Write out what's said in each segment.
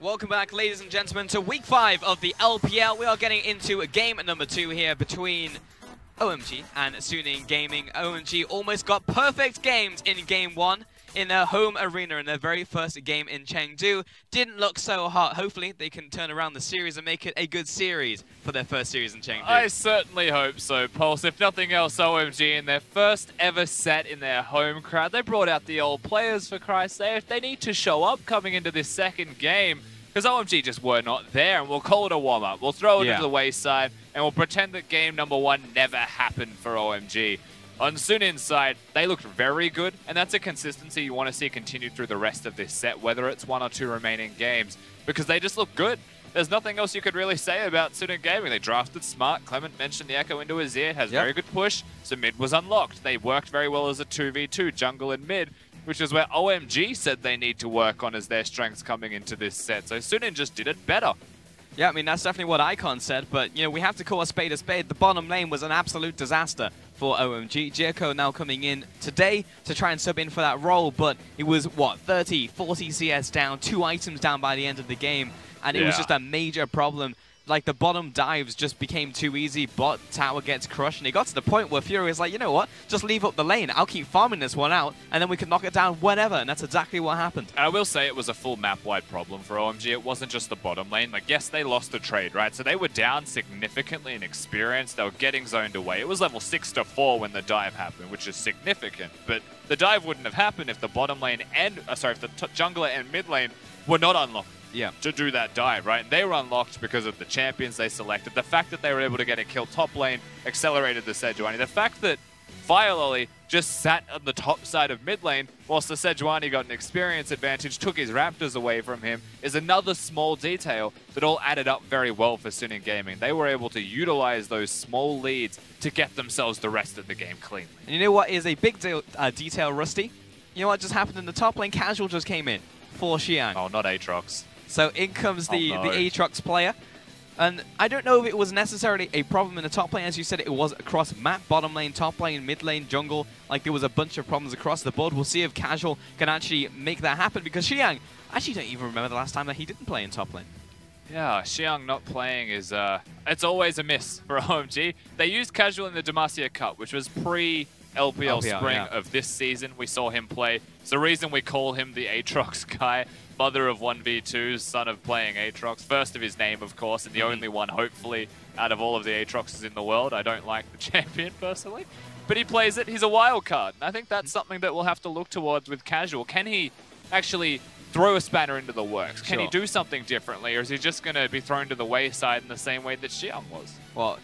Welcome back, ladies and gentlemen, to week 5 of the LPL. We are getting into game number 2 here between OMG and Suning Gaming. OMG almost got perfect games in game 1 in their home arena in their very first game in Chengdu. Didn't look so hot. Hopefully they can turn around the series and make it a good series for their first series in Chengdu. I certainly hope so, Pulse. If nothing else, OMG in their first ever set in their home crowd, they brought out the old players, for Christ's sake. They need to show up coming into this second game, because OMG just were not there, and we'll call it a warm-up. We'll throw it into the wayside, and we'll pretend that game number 1 never happened for OMG. On Sunin's side, they looked very good, and that's a consistency you want to see continued through the rest of this set, whether it's 1 or 2 remaining games, because they just look good. There's nothing else you could really say about Suning Gaming. They drafted smart. Clement mentioned the Echo into Azir. It has very good push, so mid was unlocked. They worked very well as a 2v2, jungle and mid, which is where OMG said they need to work on as their strengths coming into this set. So Sunin just did it better. Yeah, I mean, that's definitely what Icon said, but, you know, we have to call a spade a spade. The bottom lane was an absolute disaster for OMG. Jericho now coming in today to try and sub in for that role, but it was, what, 30, 40 CS down, 2 items down by the end of the game, and it was just a major problem. Like, the bottom dives just became too easy. Bot tower gets crushed, and it got to the point where Fury is like, you know what? Just leave up the lane. I'll keep farming this one out, and then we can knock it down whenever, and that's exactly what happened. And I will say it was a full map-wide problem for OMG. It wasn't just the bottom lane. Like, yes, they lost the trade, right? So they were down significantly in experience. They were getting zoned away. It was level 6 to 4 when the dive happened, which is significant. But the dive wouldn't have happened if the bottom lane and, if the jungler and mid lane were not unlocked. To do that dive, right? And they were unlocked because of the champions they selected. The fact that they were able to get a kill top lane accelerated the Sejuani. The fact that Fireloli just sat on the top side of mid lane whilst the Sejuani got an experience advantage, took his Raptors away from him, is another small detail that all added up very well for Suning Gaming. They were able to utilize those small leads to get themselves the rest of the game cleanly. And you know what is a big detail, Rusty? You know what just happened in the top lane? Casual just came in for Xiang. Oh, not Aatrox. So in comes the Aatrox player. And I don't know if it was necessarily a problem in the top lane. As you said, it was across map, bottom lane, top lane, mid lane, jungle. Like, there was a bunch of problems across the board. We'll see if Casual can actually make that happen, because Xiang, I actually don't even remember the last time that he didn't play in top lane. Yeah, Xiang not playing is, it's always a miss for OMG. They used Casual in the Demacia Cup, which was pre-LPL spring of this season. We saw him play. It's the reason we call him the Aatrox guy. Mother of 1v2s, son of playing Aatrox. First of his name, of course, and the only one, hopefully, out of all of the Aatroxes in the world. I don't like the champion, personally. But he plays it. He's a wild card. And I think that's something that we'll have to look towards with Casual. Can he actually throw a spanner into the works? Can he do something differently? Or is he just going to be thrown to the wayside in the same way that Sion was? Well,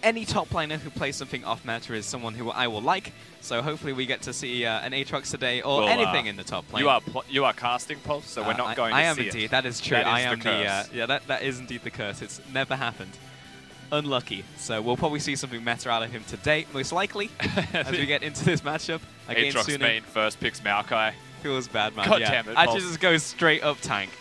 any top laner who plays something off-meta is someone who I will like. So hopefully we get to see an Aatrox today, or anything in the top lane. You are casting, Pulse, so we're not going to see it. I am indeed. That is true. I am that is indeed the curse. It's never happened. Unlucky. So we'll probably see something meta out of him today, most likely, as we get into this matchup against Aatrox main first picks Maokai. Feels bad, man. God damn it, actually just goes straight up tank.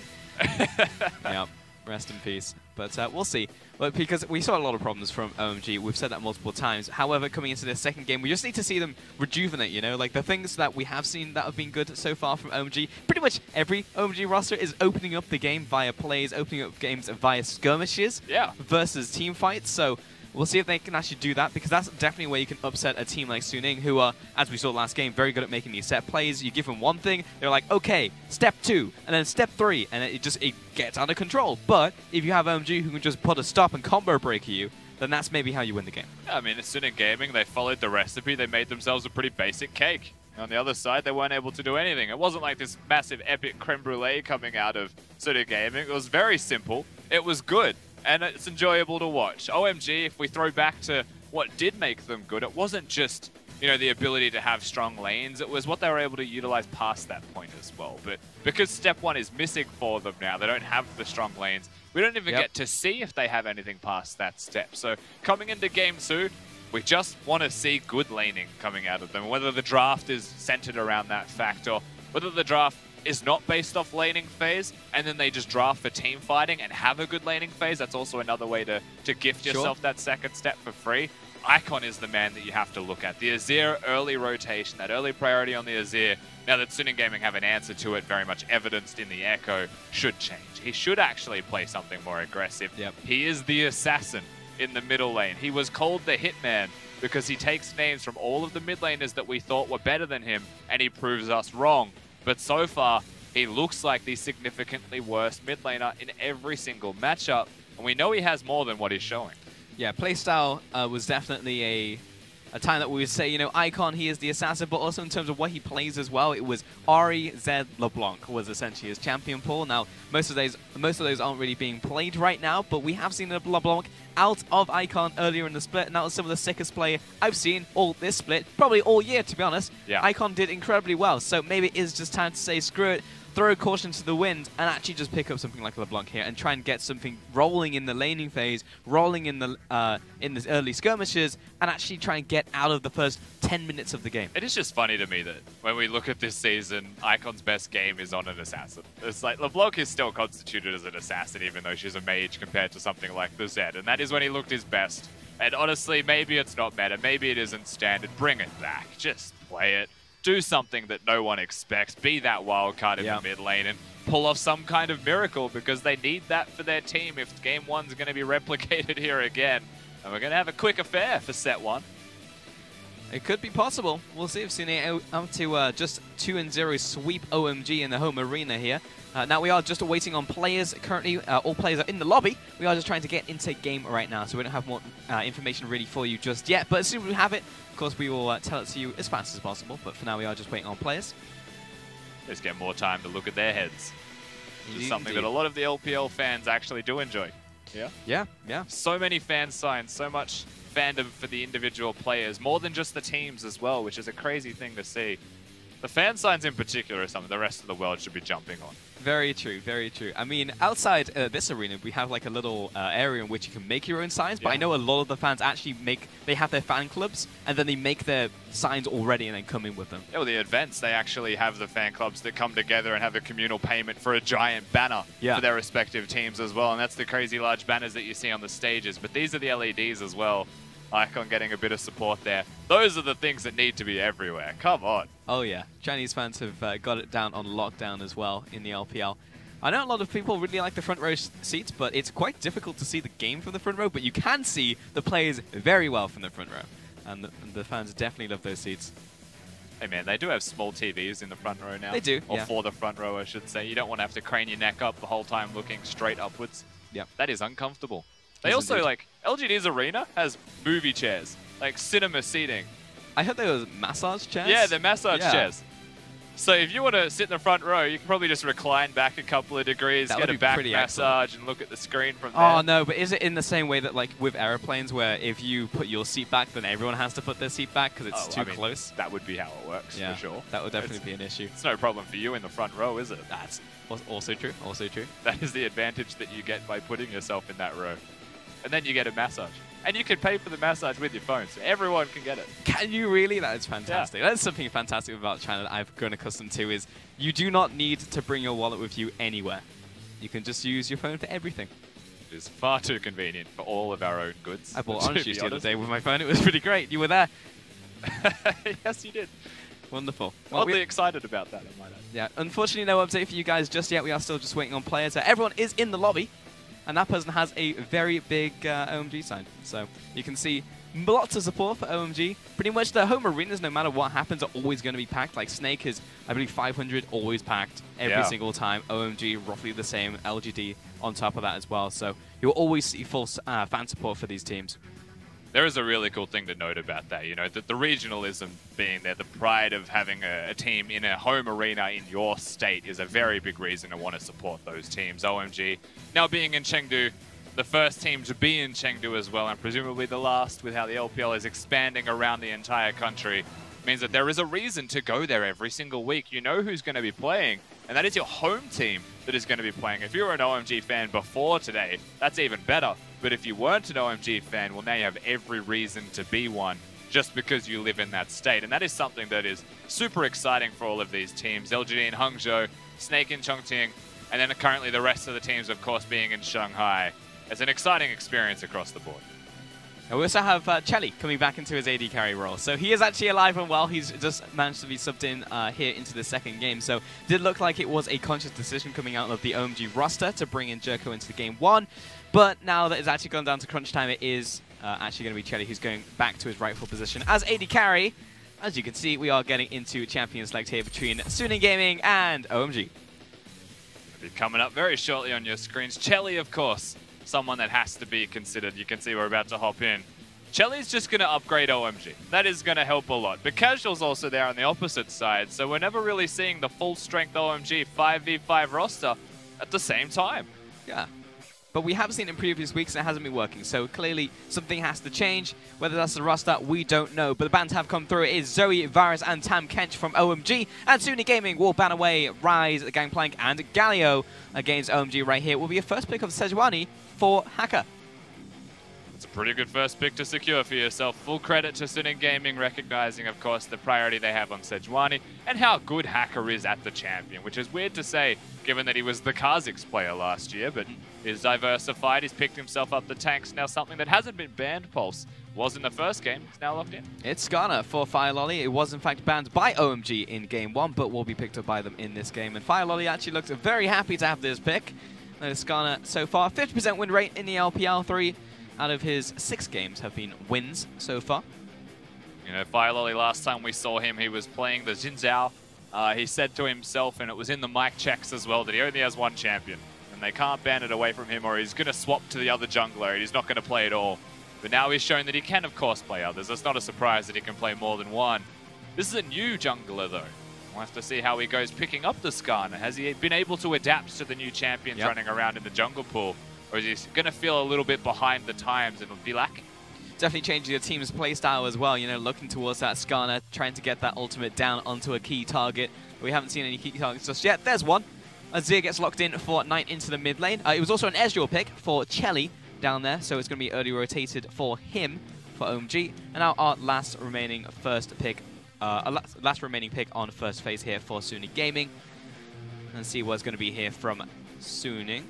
Yeah. Rest in peace. But we'll see. But because we saw a lot of problems from OMG, we've said that multiple times. However, coming into this second game, we just need to see them rejuvenate, you know? Like, the things that we have seen that have been good so far from OMG, pretty much every OMG roster is opening up the game via plays, opening up games via skirmishes versus team fights. So we'll see if they can actually do that, because that's definitely where you can upset a team like Suning, who are, as we saw last game, very good at making these set plays. You give them one thing, they're like, okay, step 2, and then step 3, and it gets out of control. But if you have OMG who can just put a stop and combo break you, then that's maybe how you win the game. Yeah, I mean, it's Suning Gaming. They followed the recipe. They made themselves a pretty basic cake. On the other side, they weren't able to do anything. It wasn't like this massive epic creme brulee coming out of Suning Gaming. It was very simple. It was good. And it's enjoyable to watch. OMG, if we throw back to what did make them good, it wasn't just, you know, the ability to have strong lanes. It was what they were able to utilize past that point as well. But because step 1 is missing for them now, they don't have the strong lanes. We don't even get to see if they have anything past that step. So coming into game 2, we just want to see good laning coming out of them. Whether the draft is centered around that fact, or whether the draft is not based off laning phase, and then they just draft for team fighting and have a good laning phase. That's also another way to gift yourself that second step for free. Icon is the man that you have to look at. The Azir early rotation, that early priority on the Azir now that Suning Gaming have an answer to it, very much evidenced in the Echo, should change. He should actually play something more aggressive. Yep. He is the assassin in the middle lane. He was called the Hitman because he takes names from all of the mid laners that we thought were better than him, and he proves us wrong. But so far, he looks like the significantly worse mid laner in every single matchup, and we know he has more than what he's showing. Yeah, playstyle was definitely a time that we would say, you know, Icon, he is the assassin, but also in terms of what he plays as well, it was Ahri, Zed, LeBlanc was essentially his champion pool. Now, most of those aren't really being played right now, but we have seen LeBlanc out of Icon earlier in the split, and that was some of the sickest play I've seen all this split, probably all year, to be honest. Yeah. Icon did incredibly well, so maybe it is just time to say screw it, throw caution to the wind, and actually just pick up something like LeBlanc here and try and get something rolling in the laning phase, rolling in the early skirmishes, and actually try and get out of the first 10 minutes of the game. It is just funny to me that when we look at this season, Icon's best game is on an assassin. It's like LeBlanc is still constituted as an assassin, even though she's a mage compared to something like the Zed, and that is when he looked his best. And honestly, maybe it's not meta, maybe it isn't standard. Bring it back. Just play it. Do something that no one expects. Be that wild card in the mid lane and pull off some kind of miracle, because they need that for their team if Game 1's going to be replicated here again. And we're going to have a quick affair for set 1. It could be possible. We'll see if Cine out to just 2-0 sweep OMG in the home arena here. Now we are just waiting on players. Currently, all players are in the lobby. We are just trying to get into game right now, so we don't have more information really for you just yet. But as soon as we have it, of course, we will tell it to you as fast as possible. But for now, we are just waiting on players. Let's get more time to look at their heads. Which is something Indeed. that a lot of the LPL fans actually do enjoy. Yeah? Yeah, yeah. So many fan signs, so much fandom for the individual players, more than just the teams as well, which is a crazy thing to see. The fan signs in particular are something the rest of the world should be jumping on. Very true, very true. I mean, outside this arena, we have like a little area in which you can make your own signs, but I know a lot of the fans actually they have their fan clubs, and then they make their signs already and then come in with them. Yeah, well, the events, they actually have the fan clubs that come together and have a communal payment for a giant banner for their respective teams as well, and that's the crazy large banners that you see on the stages. But these are the LEDs as well. Icon getting a bit of support there. Those are the things that need to be everywhere. Come on. Oh yeah, Chinese fans have got it down on lockdown as well in the LPL. I know a lot of people really like the front row seats, but it's quite difficult to see the game from the front row, but you can see the players very well from the front row. And the fans definitely love those seats. Hey man, they do have small TVs in the front row now. They do, Or for the front row, I should say. You don't want to have to crane your neck up the whole time looking straight upwards. Yep. That is uncomfortable. They also, indeed. like, LGD's arena has movie chairs, like cinema seating. I heard there was massage chairs. Yeah, they're massage chairs. So if you want to sit in the front row, you can probably just recline back a couple of degrees, get a back massage, and look at the screen from there. Oh no, but is it in the same way that like with airplanes, where if you put your seat back, then everyone has to put their seat back because it's too close? That would be how it works, for sure. That would definitely be an issue. It's no problem for you in the front row, is it? That's also true. Also true. That is the advantage that you get by putting yourself in that row. And then you get a massage. And you can pay for the massage with your phone, so everyone can get it. Can you really? That is fantastic. That's something fantastic about China that I've grown accustomed to, is you do not need to bring your wallet with you anywhere. You can just use your phone for everything. It is far too convenient for all of our own goods. I bought orange juice the other day with my phone. It was pretty great. You were there. Yes, you did. Wonderful. Well, oddly excited about that, I might add. Yeah, unfortunately no update for you guys just yet. We are still just waiting on players. Everyone is in the lobby. And that person has a very big OMG sign. So you can see lots of support for OMG. Pretty much the home arenas, no matter what happens, are always going to be packed. Like Snake is, I believe, 500, always packed every single time. OMG, roughly the same. LGD on top of that as well. So you'll always see full fan support for these teams. There is a really cool thing to note about that, you know, the regionalism being there, the pride of having a team in a home arena in your state is a very big reason to want to support those teams. OMG now being in Chengdu, the first team to be in Chengdu as well, and presumably the last, with how the LPL is expanding around the entire country, means that there is a reason to go there every single week. You know who's going to be playing, and that is your home team that is going to be playing. If you were an OMG fan before today, that's even better. But if you weren't an OMG fan, well, now you have every reason to be one just because you live in that state. And that is something that is super exciting for all of these teams. LGD in Hangzhou, Snake in Chongqing, and then currently the rest of the teams, of course, being in Shanghai. It's an exciting experience across the board. And we also have Chelly coming back into his AD carry role. So he is actually alive and well. He's just managed to be subbed in here into the second game. So did look like it was a conscious decision coming out of the OMG roster to bring in Jerko into the game 1. But now that it's actually gone down to crunch time, it is actually going to be Chelly who's going back to his rightful position as AD carry. As you can see, we are getting into champion select here between Suning Gaming and OMG. It'll be coming up very shortly on your screens. Chelly, of course, someone that has to be considered. You can see we're about to hop in. Chelly's just going to upgrade OMG. That is going to help a lot. But Casual's also there on the opposite side, so we're never really seeing the full-strength OMG 5v5 roster at the same time. Yeah. But we have seen it in previous weeks and it hasn't been working, so clearly something has to change. Whether that's the roster, we don't know. But the bans have come through. It is Zoe, Varus, and Tam Kench from OMG. And Suning Gaming will ban away Rise, Gangplank, and Galio against OMG right here. It will be a first pick of Sejuani for Hacker. It's a pretty good first pick to secure for yourself. Full credit to Suning Gaming, recognizing, of course, the priority they have on Sejuani and how good Hacker is at the champion, which is weird to say, given that he was the Kha'Zix player last year, but he's diversified, he's picked himself up the tanks, now something that hasn't been banned, Pulse. Was in the first game, it's now locked in. It's Skarner for Fireloli. It was in fact banned by OMG in game 1, but will be picked up by them in this game. And Fireloli actually looks very happy to have this pick. Skarner so far, 50% win rate in the LPL, 3 out of his 6 games have been wins so far. You know, Fireloli, last time we saw him, he was playing the Xayah. He said to himself, and it was in the mic checks as well, that he only has 1 champion. And they can't ban it away from him, or he's going to swap to the other jungler, and he's not going to play at all. But now he's shown that he can, of course, play others. It's not a surprise that he can play more than 1. This is a new jungler, though. We'll have to see how he goes picking up the Skarner. Has he been able to adapt to the new champions running around in the jungle pool? Or is he going to feel a little bit behind the times and be lack? Definitely changing your team's playstyle as well, you know, looking towards that Skarner, trying to get that ultimate down onto a key target. But we haven't seen any key targets just yet. There's one. Azir gets locked in for Knight into the mid lane. It was also an Ezreal pick for Chelly down there, so it's going to be early rotated for him, for OMG. And now our last remaining pick on first phase here for Suning Gaming. And see what's going to be here from Suning.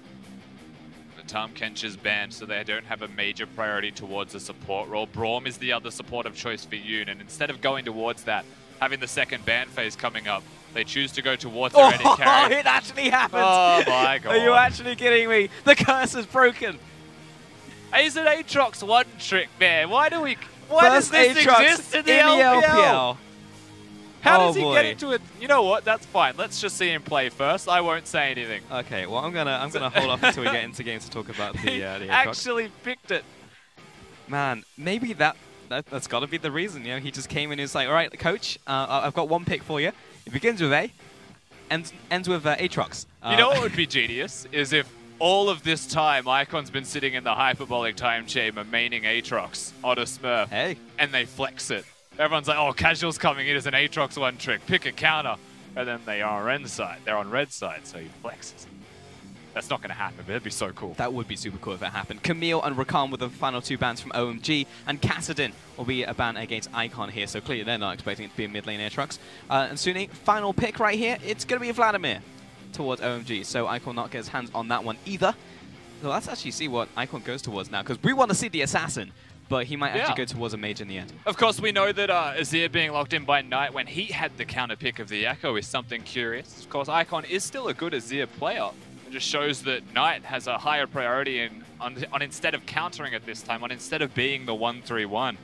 Tam Kench is banned, so they don't have a major priority towards a support role. Braum is the other supportive choice for Yoon, and instead of going towards that, having the second ban phase coming up, they choose to go towards their AD carry. It actually happened! Oh my god. Are you actually kidding me? The curse is broken! He's an Aatrox one trick there. Why does this Aatrox exist in the LPL? How does he get into it? You know what? That's fine. Let's just see him play first. I won't say anything. Okay, well I'm gonna hold off until we get into games to talk about the Aatrox. Actually picked it. Man, maybe that's got to be the reason. You know, he just came in and was like, all right, coach, I've got 1 pick for you. It begins with A, ends with Aatrox. You know what would be genius is if all of this time Icon's been sitting in the hyperbolic time chamber maining Aatrox on a Smurf. Hey. And they flex it. Everyone's like, oh, Casual's coming in as an Aatrox one trick, pick a counter. And then they are on red side. They're on red side, so he flexes. That's not going to happen, but it'd be so cool. That would be super cool if it happened. Camille and Rakan with the final 2 bans from OMG, and Kassadin will be a ban against Icon here, so clearly they're not expecting it to be a mid lane Aatrox. And Suning, final pick right here, it's going to be Vladimir towards OMG, so Icon not get his hands on that one either. So let's actually see what Icon goes towards now, because we want to see the Assassin, but he might actually go towards a mage in the end. Of course, we know that Azir being locked in by Knight when he had the counter pick of the Echo is something curious. Of course, Icon is still a good Azir player. It just shows that Knight has a higher priority on instead of countering it this time, instead of being the 1-3-1,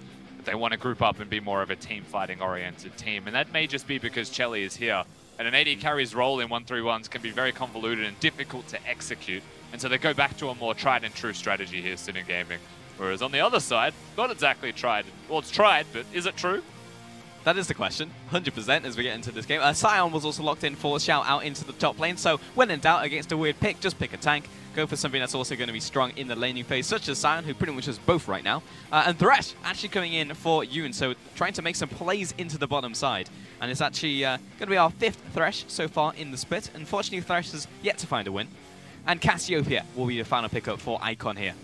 they want to group up and be more of a team-fighting oriented team. And that may just be because Chelly is here. And an AD carry's role in 1-3-1s can be very convoluted and difficult to execute. And so they go back to a more tried and true strategy here, Suning Gaming. Whereas on the other side, not exactly tried. Well, it's tried, but is it true? That is the question, 100% as we get into this game. Sion was also locked in for XiaoAL into the top lane, so when in doubt against a weird pick, just pick a tank. Go for something that's also going to be strong in the laning phase, such as Sion, who pretty much has both right now. And Thresh actually coming in for Yoon, so trying to make some plays into the bottom side. And it's actually going to be our 5th Thresh so far in the split. Unfortunately, Thresh has yet to find a win. And Cassiopeia will be the final pickup for Icon here.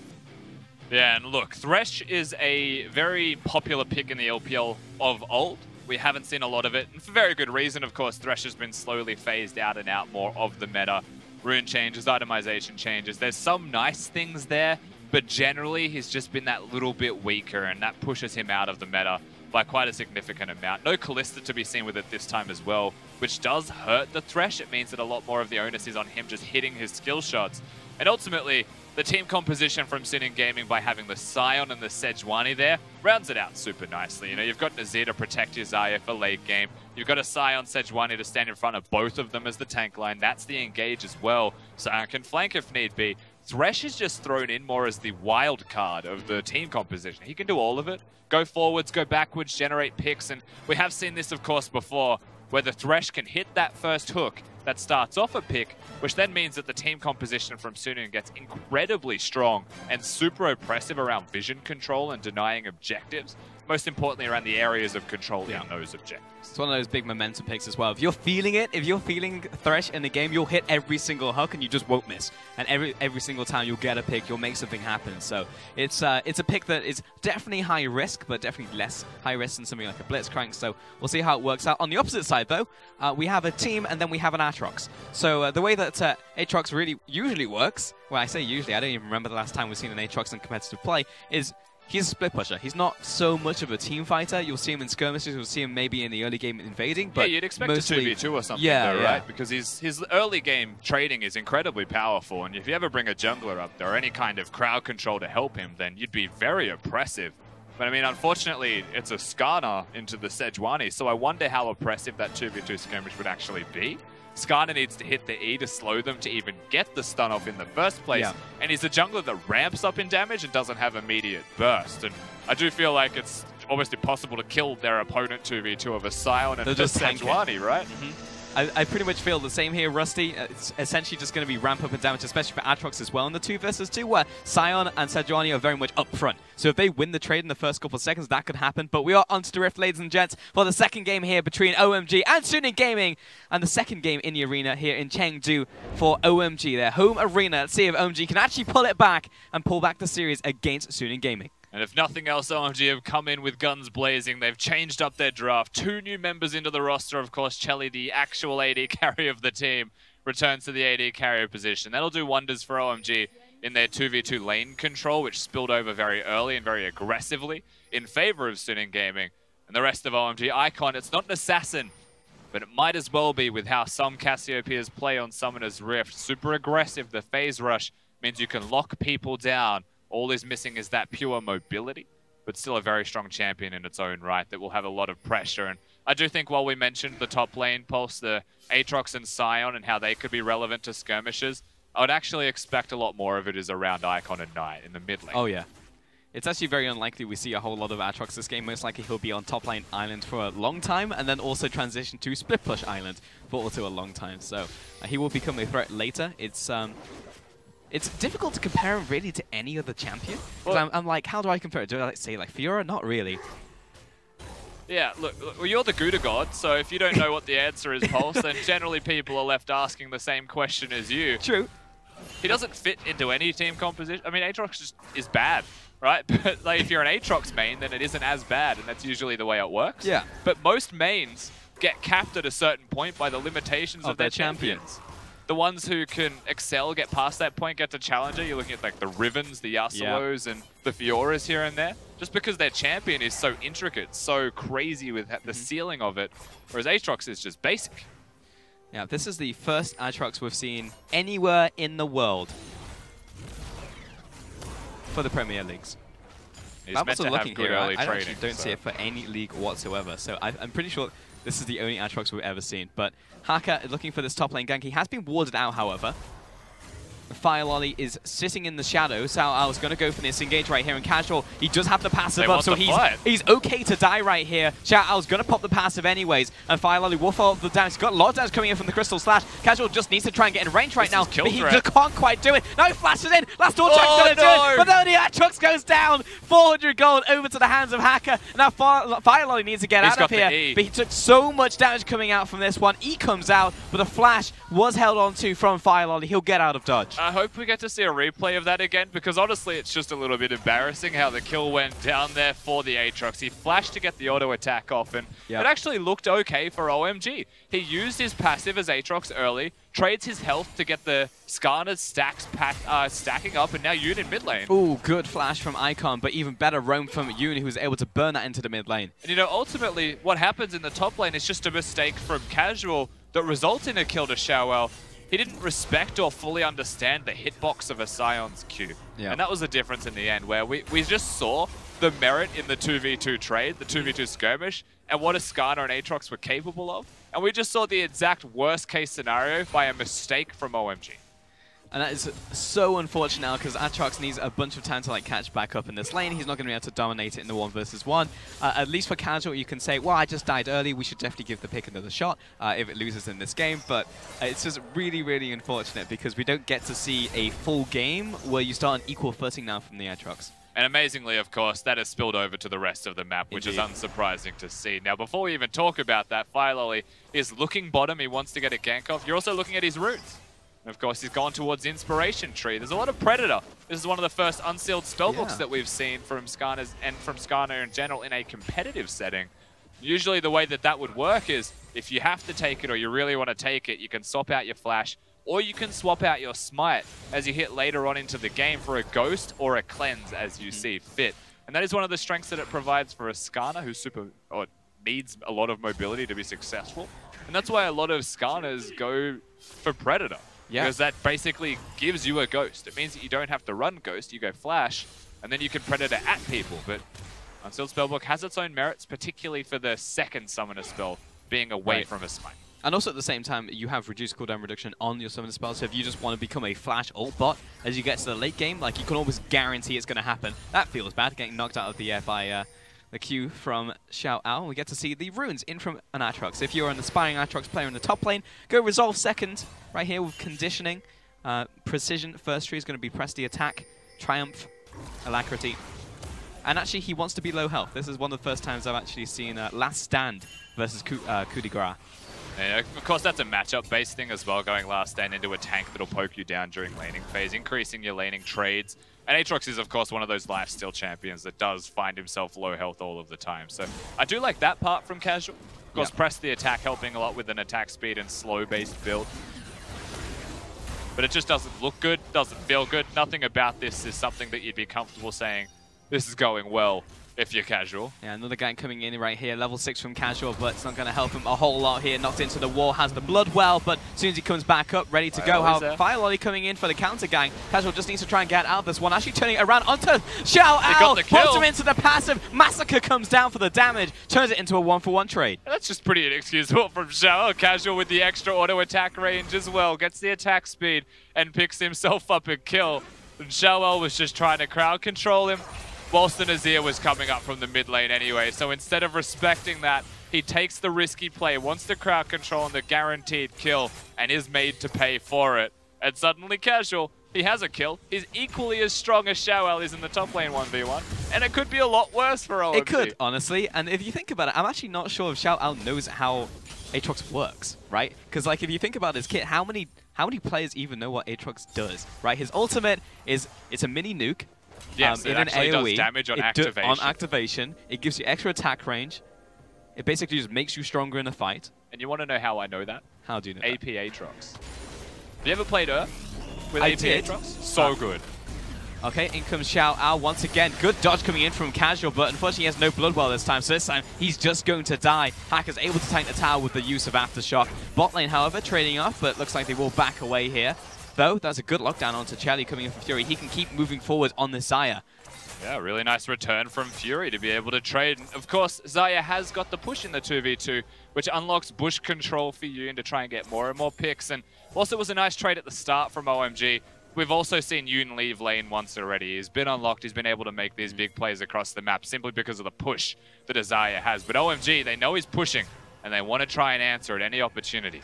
Yeah, and look, Thresh is a very popular pick in the LPL of old. We haven't seen a lot of it, and for very good reason, of course. Thresh has been slowly phased out and out more of the meta. Rune changes, itemization changes. There's some nice things there, but generally he's just been that little bit weaker, and that pushes him out of the meta by quite a significant amount. No Kalista to be seen with it this time as well, which does hurt the Thresh. It means that a lot more of the onus is on him just hitting his skill shots. And ultimately, the team composition from Sion Gaming by having the Sion and the Sejuani there rounds it out super nicely. You know, you've got Azir to protect your Xayah for late game. You've got a Sion Sejuani to stand in front of both of them as the tank line. That's the engage as well. Sion can flank if need be. Thresh is just thrown in more as the wild card of the team composition. He can do all of it. Go forwards, go backwards, generate picks. And we have seen this, of course, before, where the Thresh can hit that first hook that starts off a pick, which then means that the team composition from Sion gets incredibly strong and super oppressive around vision control and denying objectives. Most importantly, around the areas of control in those objectives. It's one of those big momentum picks as well. If you're feeling it, if you're feeling Thresh in the game, you'll hit every single hook and you just won't miss. And every single time you'll get a pick, you'll make something happen. So it's a pick that is definitely high risk, but definitely less high risk than something like a Blitzcrank. So we'll see how it works out. On the opposite side, though, we have a team and then we have an Aatrox. So the way that Aatrox really usually works, well, I say usually, I don't even remember the last time we've seen an Aatrox in competitive play, is he's a split pusher. He's not so much of a team fighter. You'll see him in skirmishes. You'll see him maybe in the early game invading. But yeah, you'd expect mostly a 2v2 or something, though, right? Because his early game trading is incredibly powerful. And if you ever bring a jungler up there or any kind of crowd control to help him, then you'd be very oppressive. But I mean, unfortunately, it's a Skarner into the Sejuani. So I wonder how oppressive that 2v2 skirmish would actually be. Skarner needs to hit the E to slow them to even get the stun off in the first place. Yeah. And he's a jungler that ramps up in damage and doesn't have immediate burst. And I do feel like it's almost impossible to kill their opponent 2v2 of a Sion and just Sejuani, right? I pretty much feel the same here, Rusty. It's essentially just going to be ramp up in damage, especially for Aatrox as well in the 2 versus 2, where Sion and Sejuani are very much up front. So if they win the trade in the first couple of seconds, that could happen. But we are on to the Rift, ladies and gents, for the second game here between OMG and Sion Gaming, and the second game in the arena here in Chengdu for OMG, their home arena. Let's see if OMG can actually pull it back and pull back the series against Sion Gaming. And if nothing else, OMG have come in with guns blazing. They've changed up their draft. 2 new members into the roster. Of course, Chelly, the actual AD carry of the team, returns to the AD carrier position. That'll do wonders for OMG in their 2v2 lane control, which spilled over very early and very aggressively in favor of Sion Gaming. And the rest of OMG, Icon, it's not an assassin, but it might as well be with how some Cassiopeias play on Summoner's Rift. Super aggressive. The phase rush means you can lock people down. All is missing is that pure mobility, but still a very strong champion in its own right that will have a lot of pressure. And I do think while we mentioned the top lane pulse, the Aatrox and Sion and how they could be relevant to skirmishes, I would actually expect a lot more of it is around Icon and Knight in the mid lane. Oh yeah. It's actually very unlikely we see a whole lot of Aatrox this game. Most likely he'll be on top lane island for a long time and then also transition to split push island for also a long time. So he will become a threat later. It's difficult to compare him really to any other champion. Well, I'm like, how do I compare it? Do I say like Fiora? Not really. Yeah, look, well, you're the Gouda god, so if you don't know what the answer is, Pulse, then generally people are left asking the same question as you. True. He doesn't fit into any team composition. I mean, Aatrox just is bad, right? But like, if you're an Aatrox main, then it isn't as bad, and that's usually the way it works. Yeah. But most mains get capped at a certain point by the limitations of their champions. The ones who can excel, get past that point, get to Challenger. You're looking at like the Rivens, the Yasuos, and the Fioras here and there. Just because their champion is so intricate, so crazy with the ceiling of it, whereas Aatrox is just basic. Yeah, this is the first Aatrox we've seen anywhere in the world for the Premier Leagues. He's meant to have good early I training. actually don't see it for any league whatsoever, so I'm pretty sure this is the only Aatrox we've ever seen. But Haka looking for this top lane gank. He has been warded out, however. Fireloli is sitting in the shadow. XiaoAL is going to go for this engage right here. And Casual, he does have the passive up, so he's okay to die right here. XiaoAL is going to pop the passive anyways. And Fireloli will follow up the damage. He's got a lot of damage coming in from the Crystal Slash. Casual just needs to try and get in range right now, but he just can't quite do it. No, he flashes in. Last door check's going to do it. But then the Aatrox goes down. 400 gold over to the hands of Haka. Now Fireloli needs to get out of here. But he took so much damage coming out from this one. E comes out, but the flash was held on to from Fireloli. He'll get out of dodge. I hope we get to see a replay of that again, because honestly, it's just a little bit embarrassing how the kill went down there for the Aatrox. He flashed to get the auto attack off, and it actually looked okay for OMG. He used his passive as Aatrox early, trades his health to get the Skarner stacks stacking up, and now Yoon in mid lane. Ooh, good flash from Icon, but even better roam from Yoon, who was able to burn that into the mid lane. And you know, ultimately, what happens in the top lane is just a mistake from Casual that results in a kill to XiaoAL. He didn't respect or fully understand the hitbox of a Sion's Q. And that was the difference in the end, where we just saw the merit in the 2v2 trade, the 2v2 skirmish, and what a Skarner and Aatrox were capable of. And we just saw the exact worst case scenario by a mistake from OMG. And that is so unfortunate now, because Aatrox needs a bunch of time to catch back up in this lane. He's not going to be able to dominate it in the 1v1. At least for Casual, you can say, well, I just died early. We should definitely give the pick another shot if it loses in this game. But it's just really, really unfortunate, because we don't get to see a full game where you start on equal footing now from the Aatrox. And amazingly, of course, that has spilled over to the rest of the map, which is unsurprising to see. Now, before we even talk about that, Fireloli is looking bottom. He wants to get a gank off. You're also looking at his runes. And of course, he's gone towards Inspiration Tree. There's a lot of Predator. This is one of the first unsealed spellbooks that we've seen from Skarner's and from Skarner in general in a competitive setting. Usually the way that would work is if you have to take it or you really want to take it, you can swap out your flash or you can swap out your smite as you hit later on into the game for a ghost or a cleanse as you see fit. And that is one of the strengths that it provides for a Skarner who needs a lot of mobility to be successful. And that's why a lot of Skarners go for Predator. Because that basically gives you a ghost. It means that you don't have to run ghost, you go flash, and then you can Predator at people. But Unsealed Spellbook has its own merits, particularly for the second summoner spell being away from a smite. And also at the same time, you have reduced cooldown reduction on your summoner spell, so if you just want to become a flash ult bot as you get to the late game, you can always guarantee it's going to happen. That feels bad, getting knocked out of the air by the Q from XiaoAL. We get to see the runes in from an Aatrox. If you're an aspiring Aatrox player in the top lane, go Resolve second right here with conditioning. Precision first tree is going to be press the attack, Triumph, Alacrity. And actually, he wants to be low health. This is one of the first times I've actually seen Last Stand versus Coup de Grace. Yeah, of course, that's a matchup-based thing as well, going Last Stand into a tank that'll poke you down during laning phase, increasing your laning trades. And Aatrox is, of course, one of those lifesteal champions that does find himself low health all of the time. So I do like that part from Casual. Of course, press the attack, helping a lot with an attack speed and slow-based build. But it just doesn't look good, doesn't feel good. Nothing about this is something that you'd be comfortable saying, this is going well, if you're Casual. Yeah, another gank coming in right here. Level 6 from Casual, but it's not going to help him a whole lot here. Knocked into the wall, has the blood well, but as soon as he comes back up, ready to go. Fireloli coming in for the counter gank. Casual just needs to try and get out of this one. Actually turning it around onto XiaoAL. Puts him into the passive. Massacre comes down for the damage. Turns it into a 1-for-1 trade. That's just pretty inexcusable from XiaoAL. Casual with the extra auto attack range as well. Gets the attack speed and picks himself up a kill. And XiaoAL was just trying to crowd control him, whilst the Azir was coming up from the mid lane anyway. So instead of respecting that, he takes the risky play, wants the crowd control and the guaranteed kill, and is made to pay for it. And suddenly Casual, he has a kill. He's equally as strong as XiaoAL is in the top lane 1v1. And it could be a lot worse for OMG. It could, honestly. And if you think about it, I'm actually not sure if XiaoAL knows how Aatrox works, right? Because if you think about his kit, how many players even know what Aatrox does, right? His ultimate is, it's a mini nuke. Yes, it actually does damage on activation. On activation, it gives you extra attack range. It basically just makes you stronger in a fight. And you want to know how I know that? How do you know AP that? Aatrox. Have you ever played with AP Aatrox? So good. Okay, in comes XiaoAL once again. Good dodge coming in from Casual, but unfortunately he has no Bloodwell this time. So this time, he's just going to die. Hacker's able to tank the tower with the use of Aftershock. Bot lane, however, trading off, but looks like they will back away here. Though, that's a good lockdown onto Chelly coming in from Fury. He can keep moving forward on this Xayah. Yeah, really nice return from Fury to be able to trade. And of course, Xayah has got the push in the 2v2, which unlocks bush control for Yoon to try and get more and more picks. And also, it was a nice trade at the start from OMG. We've also seen Yoon leave lane once already. He's been unlocked. He's been able to make these big plays across the map simply because of the push that Xayah has. But OMG, they know he's pushing, and they want to try and answer at any opportunity.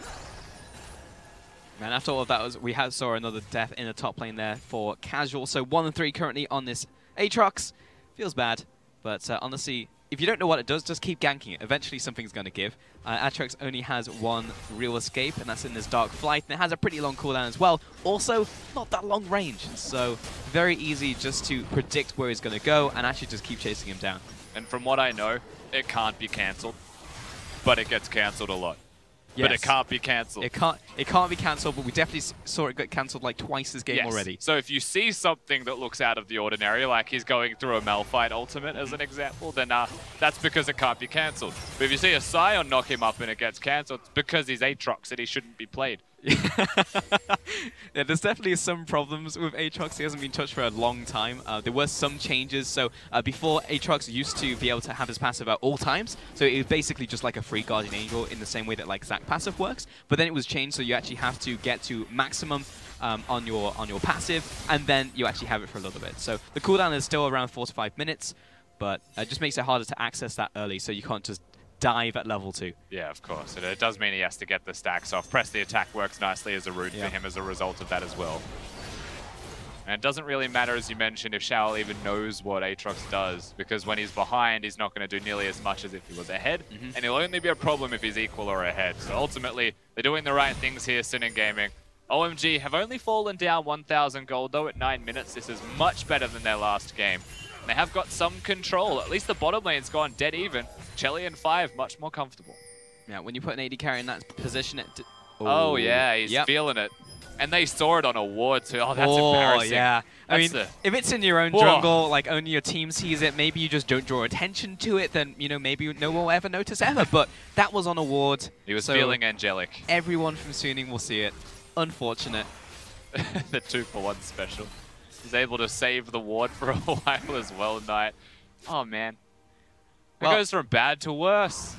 Man, after all of that, we saw another death in the top lane there for Casual. So 1-3 currently on this Aatrox. Feels bad, but honestly, if you don't know what it does, just keep ganking it. Eventually something's going to give. Aatrox only has one real escape, and that's in this Dark Flight, and it has a pretty long cooldown as well. Also, not that long range, so very easy just to predict where he's going to go and actually just keep chasing him down. And from what I know, it can't be cancelled, but it gets cancelled a lot. Yes. But it can't be cancelled. It can't be cancelled, but we definitely saw it get cancelled like twice this game already. So if you see something that looks out of the ordinary, like he's going through a Malphite ultimate as an example, then that's because it can't be cancelled. But if you see a Sion knock him up and it gets cancelled, it's because he's Aatrox and he shouldn't be played. Yeah, there's definitely some problems with Aatrox. He hasn't been touched for a long time. There were some changes. So before, Aatrox used to be able to have his passive at all times. So it was basically just like a free Guardian Angel in the same way that like Zac passive works. But then it was changed, so you actually have to get to maximum on your passive, and then you actually have it for a little bit. So the cooldown is still around 4 to 5 minutes, but it just makes it harder to access that early. So you can't just dive at level 2. Yeah, of course. It does mean he has to get the stacks off. Press the attack works nicely as a route for him as a result of that as well. And it doesn't really matter, as you mentioned, if XiaoAL even knows what Aatrox does, because when he's behind, he's not going to do nearly as much as if he was ahead, and he'll only be a problem if he's equal or ahead. So ultimately, they're doing the right things here, Sion Gaming. OMG have only fallen down 1,000 gold, though, at 9 minutes. This is much better than their last game. They have got some control. At least the bottom lane's gone dead even. Chelly and 5 much more comfortable. Yeah, when you put an AD carry in that position, oh yeah, he's feeling it. And they saw it on a ward too. Oh, that's embarrassing. Yeah. I mean, if it's in your own jungle, like only your team sees it, maybe you just don't draw attention to it, then, you know, maybe no one will ever notice ever. But that was on a ward. He was feeling angelic. Everyone from Suning will see it. Unfortunate. The 2-for-1 special. He's able to save the ward for a while as well, Knight. Oh, man. It goes from bad to worse.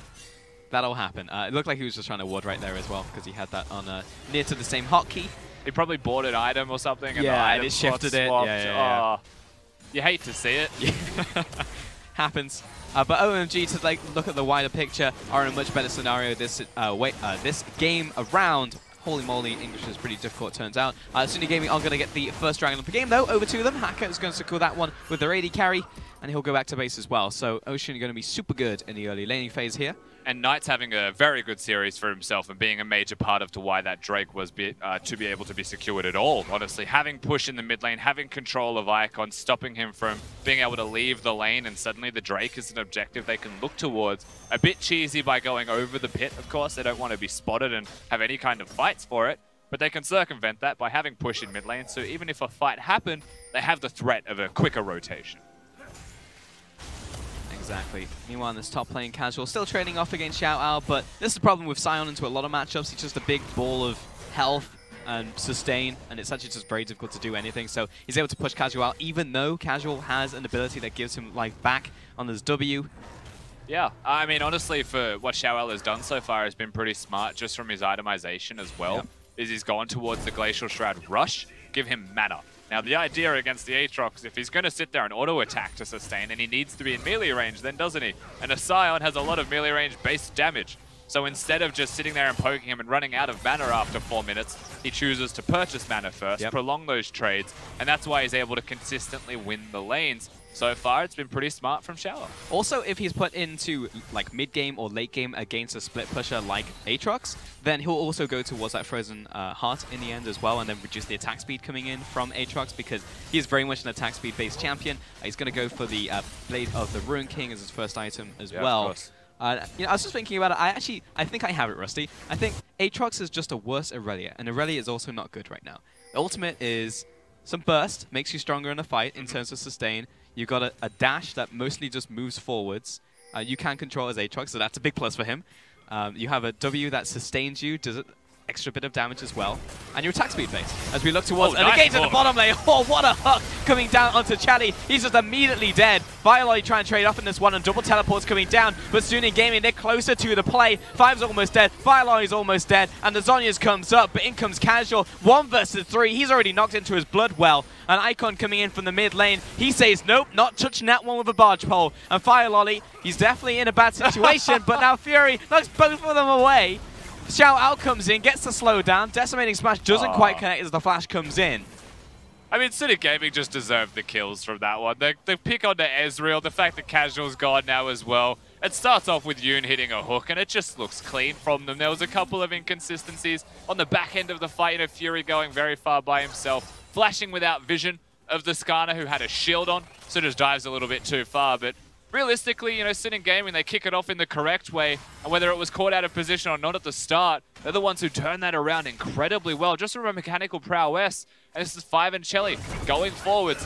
That'll happen. It looked like he was just trying to ward right there as well, because he had that on near to the same hotkey. He probably bought an item or something, and and it shifted it. Oh, you hate to see it. Happens. But OMG, to like look at the wider picture, are in a much better scenario this this game around. Holy moly, English is pretty difficult, it turns out. Sion Gaming are going to get the first dragon of the game, though, over to them. Hacker is going to secure that one with their AD carry, and he'll go back to base as well. So Ocean are going to be super good in the early laning phase here. And Knight's having a very good series for himself and being a major part of to why that Drake was to be able to be secured at all. Honestly, having push in the mid lane, having control of Icon, stopping him from being able to leave the lane, and suddenly the Drake is an objective they can look towards. A bit cheesy by going over the pit, of course. They don't want to be spotted and have any kind of fights for it, but they can circumvent that by having push in mid lane. So even if a fight happened, they have the threat of a quicker rotation. Exactly. Meanwhile, in this top lane, Casual still trading off against XiaoAL, but this is the problem with Sion into a lot of matchups. He's just a big ball of health and sustain, and it's actually just very difficult to do anything. So he's able to push Casual, even though Casual has an ability that gives him life back on his W. Yeah, I mean, honestly, for what XiaoAL has done so far has been pretty smart, just from his itemization as well, is he's gone towards the Glacial Shroud Rush, give him mana. Now, the idea against the Aatrox, if he's going to sit there and auto-attack to sustain, and he needs to be in melee range, then doesn't he? And a Sion has a lot of melee range-based damage. So instead of just sitting there and poking him and running out of mana after 4 minutes, he chooses to purchase mana first, prolong those trades, and that's why he's able to consistently win the lanes. So far, it's been pretty smart from XiaoAL. Also, if he's put into like mid-game or late-game against a split pusher like Aatrox, then he'll also go towards that Frozen Heart in the end as well, and then reduce the attack speed coming in from Aatrox, because he is very much an attack speed-based champion. He's going to go for the Blade of the Ruin King as his first item as well. You know, I was just thinking about it. I think I have it, Rusty. I think Aatrox is just a worse Aurelia, and Aurelia is also not good right now. The ultimate is some burst, makes you stronger in a fight in terms of sustain. You've got a dash that mostly just moves forwards. You can control as Aatrox, so that's a big plus for him. You have a W that sustains you, does an extra bit of damage as well. And your attack speed base as we look towards... and again to the bottom lane. Oh, what a hook coming down onto Chelly. He's just immediately dead. Fireloli trying to trade off in this one, and double teleports coming down. But Sion Gaming, they're closer to the play. Five's almost dead. Fireloli's almost dead. And the Zhonya's comes up, but in comes Casual. 1 versus 3. He's already knocked into his blood well. An Icon coming in from the mid lane. He says, nope, not touching that one with a barge pole. And Fireloli, he's definitely in a bad situation, but now Fury knocks both of them away. XiaoAL comes in, gets the slowdown. Decimating Smash doesn't quite connect as the flash comes in. I mean, City Gaming just deserved the kills from that one. The pick onto Ezreal, the fact that Casual's gone now as well. It starts off with Yoon hitting a hook, and it just looks clean from them. There was a couple of inconsistencies on the back end of the fight. You know, Fury going very far by himself, flashing without vision of the Skarner, who had a shield on, so just dives a little bit too far. But realistically, you know, Sin Gaming, they kick it off in the correct way, and whether it was caught out of position or not at the start, they're the ones who turn that around incredibly well, just from a mechanical prowess. And this is Five and Chelly going forwards.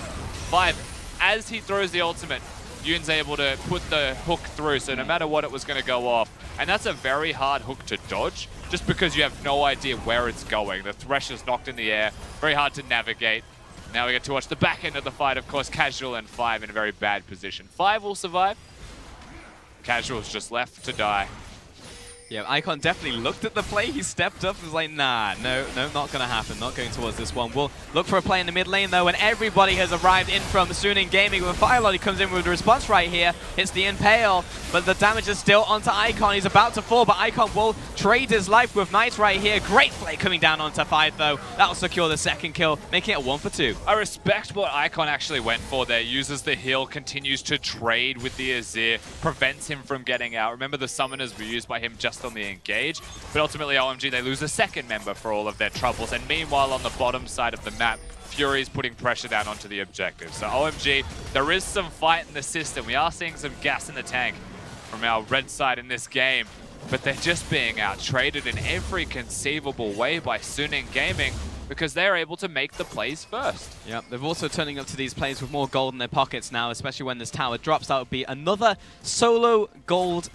Five, as he throws the ultimate, Yoon's able to put the hook through, so no matter what, it was going to go off. And that's a very hard hook to dodge, just because you have no idea where it's going. The Thresh is knocked in the air, very hard to navigate. Now we get to watch the back end of the fight. Of course, Casual and Five in a very bad position. Five will survive. Casual's just left to die. Yeah, Icon definitely looked at the play. He stepped up and was like, nah, no, not going to happen. Not going towards this one. We'll look for a play in the mid lane, though, and everybody has arrived in from Suning Gaming. When Fireloli comes in with a response right here, hits the Impale, but the damage is still onto Icon. He's about to fall, but Icon will trade his life with Knight right here. Great play coming down onto Five, though. That'll secure the second kill, making it 1 for 2. I respect what Icon actually went for there. Uses the heal, continues to trade with the Azir, prevents him from getting out. Remember, the summoners were used by him just on the engage, but ultimately OMG, they lose a second member for all of their troubles. And meanwhile, on the bottom side of the map, Fury's putting pressure down onto the objective. So OMG, there is some fight in the system. We are seeing some gas in the tank from our red side in this game, but they're just being out-traded in every conceivable way by Suning Gaming, because they're able to make the plays first. Yeah, they're also turning up to these plays with more gold in their pockets now, especially when this tower drops. That would be another solo gold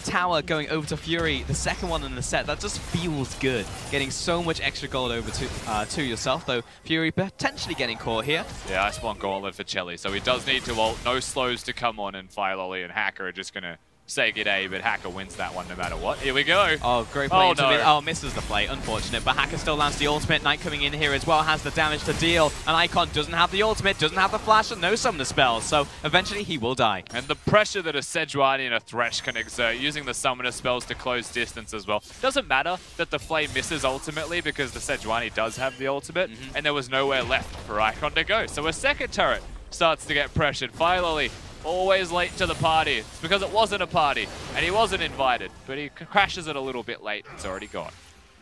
tower going over to Fury, the second one in the set. That just feels good, getting so much extra gold over to yourself, though Fury potentially getting caught here. Yeah, I spawned Gauntlet for Chelly, so he does need to ult. No slows to come on, and Fireloli and Hacker are just going to say g'day, but Hacker wins that one no matter what. Here we go. Oh, great play. Oh, misses the play. Unfortunate, but Hacker still lands the ultimate. Knight coming in here as well, has the damage to deal, and Icon doesn't have the ultimate, doesn't have the flash, and no summoner spells, so eventually he will die. And the pressure that a Sejuani and a Thresh can exert, using the summoner spells to close distance as well. Doesn't matter that the flame misses ultimately, because the Sejuani does have the ultimate, and there was nowhere left for Icon to go. So a second turret starts to get pressured. Fireloli, always late to the party. It's because it wasn't a party, and he wasn't invited, but he crashes it a little bit late. It's already gone.